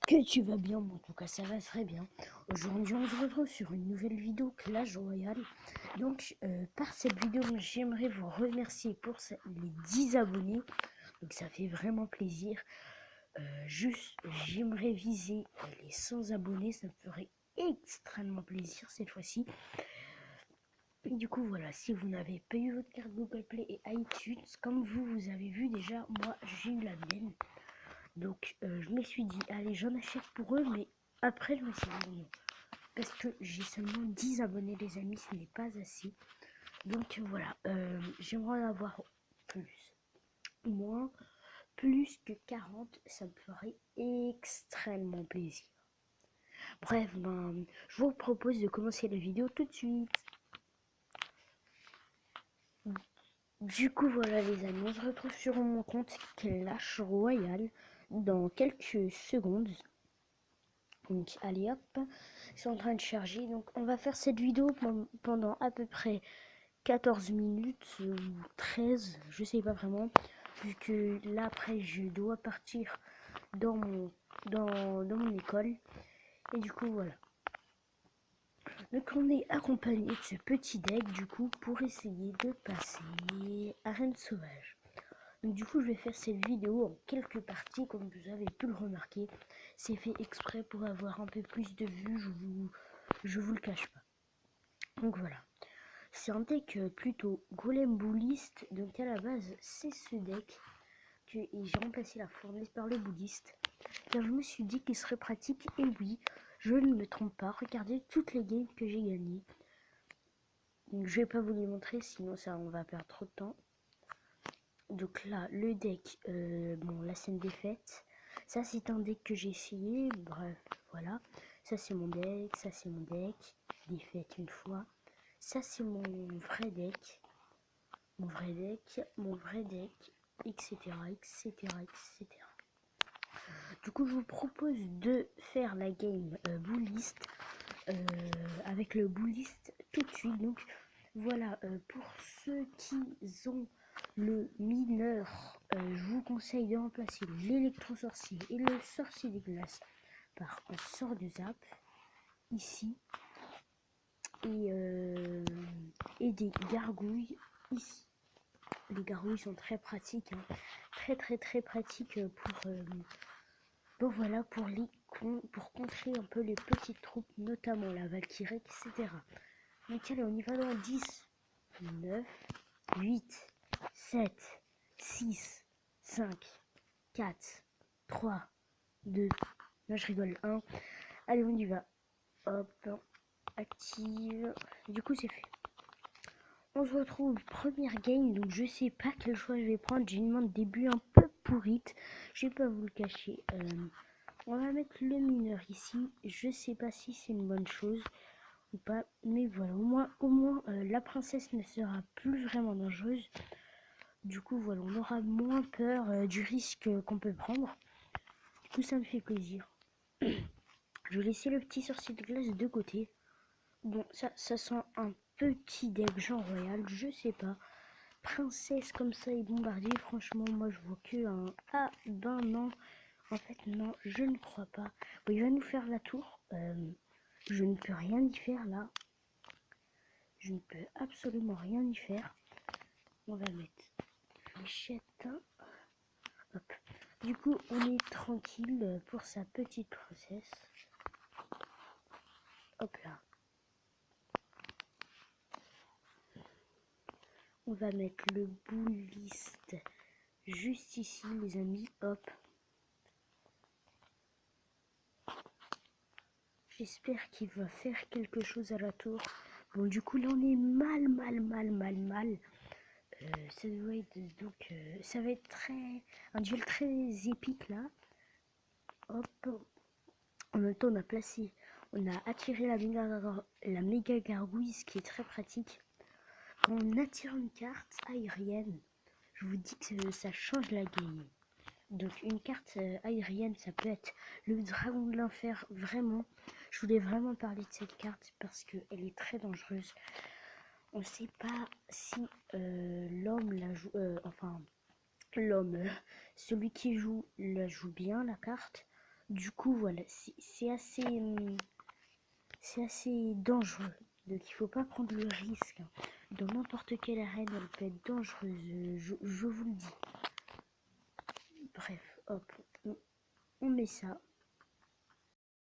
Que tu vas bien, en tout cas ça va très bien. Aujourd'hui on se retrouve sur une nouvelle vidéo Clash Royale. Donc par cette vidéo j'aimerais vous remercier pour les 10 abonnés. Donc ça fait vraiment plaisir. Juste j'aimerais viser les 100 abonnés, ça me ferait extrêmement plaisir cette fois-ci. Et du coup voilà, si vous n'avez pas eu votre carte Google Play et iTunes, comme vous avez vu déjà, moi j'ai eu la mienne. Donc je me suis dit, allez j'en achète pour eux, mais après je me suis dit non. Parce que j'ai seulement 10 abonnés les amis, ce n'est pas assez. Donc voilà, j'aimerais en avoir plus. Moins, plus que 40, ça me ferait extrêmement plaisir. Bref, je vous propose de commencer la vidéo tout de suite. Du coup voilà les amis, on se retrouve sur mon compte Clash Royale dans quelques secondes. Donc allez hop, ils sont en train de charger. Donc on va faire cette vidéo pendant à peu près 14 minutes ou 13, je sais pas vraiment. Vu que là après je dois partir dans mon école. Et du coup voilà. Donc on est accompagné de ce petit deck du coup pour essayer de passer Arène Sauvage. Donc du coup je vais faire cette vidéo en quelques parties comme vous avez pu le remarquer. C'est fait exprès pour avoir un peu plus de vues, je vous le cache pas. Donc voilà. C'est un deck plutôt golem bouliste. Donc à la base c'est ce deck que j'ai remplacé la fournaise par le bouddhiste. Car je me suis dit qu'il serait pratique et oui, je ne me trompe pas. Regardez toutes les games que j'ai gagnées. Donc je vais pas vous les montrer sinon ça on va perdre trop de temps. Donc là, le deck, bon, la scène des fêtes, ça c'est un deck que j'ai essayé, bref, voilà. Ça c'est mon deck, ça c'est mon deck, des fêtes une fois. Ça c'est mon vrai deck, etc., etc., etc. Du coup, je vous propose de faire la game bouliste avec le bouliste tout de suite. Donc voilà, pour ceux qui ont le mineur, je vous conseille de remplacer l'électro-sorcier et le sorcier des glaces par un sort de zap, ici, et des gargouilles, ici. Les gargouilles sont très pratiques, hein. Très pratiques pour voilà, pour contrer un peu les petites troupes, notamment la Valkyrie, etc. Donc allez, on y va dans 10, 9, 8, 7, 6, 5, 4, 3, 2, non je rigole, 1. Allez, on y va. Hop, active. Du coup, c'est fait. On se retrouve première game, donc je sais pas quel choix je vais prendre. J'ai une main de début un peu pourrite, je vais pas vous le cacher. On va mettre le mineur ici. Je sais pas si c'est une bonne chose ou pas, mais voilà, au moins la princesse ne sera plus vraiment dangereuse. Du coup voilà, on aura moins peur du risque qu'on peut prendre. Du coup ça me fait plaisir. Je vais laisser le petit sorcier de glace de côté. Bon, ça sent un petit deck genre royal, je sais pas. Princesse comme ça et bombardier, franchement moi je vois que un... Ah ben non, en fait non, je ne crois pas. Bon, il va nous faire la tour. Je ne peux rien y faire là. Je ne peux absolument rien y faire. On va mettre fléchette. Hop. Du coup, on est tranquille pour sa petite princesse. Hop là. On va mettre le bouliste juste ici, les amis. Hop. J'espère qu'il va faire quelque chose à la tour. Bon, du coup, là, on est mal. Ça doit être donc ça va être un duel très épique là. Hop. En même temps on a attiré la méga gargouille, ce qui est très pratique. Quand on attire une carte aérienne, je vous dis que ça change la game. Donc une carte aérienne, ça peut être le dragon de l'enfer, vraiment. Je voulais vraiment parler de cette carte parce qu'elle est très dangereuse. On ne sait pas si l'homme la joue, enfin l'homme, celui qui joue la joue bien la carte. Du coup voilà, c'est assez dangereux. Donc il faut pas prendre le risque. Dans n'importe quelle arène, elle peut être dangereuse, je vous le dis. Bref, hop, on met ça.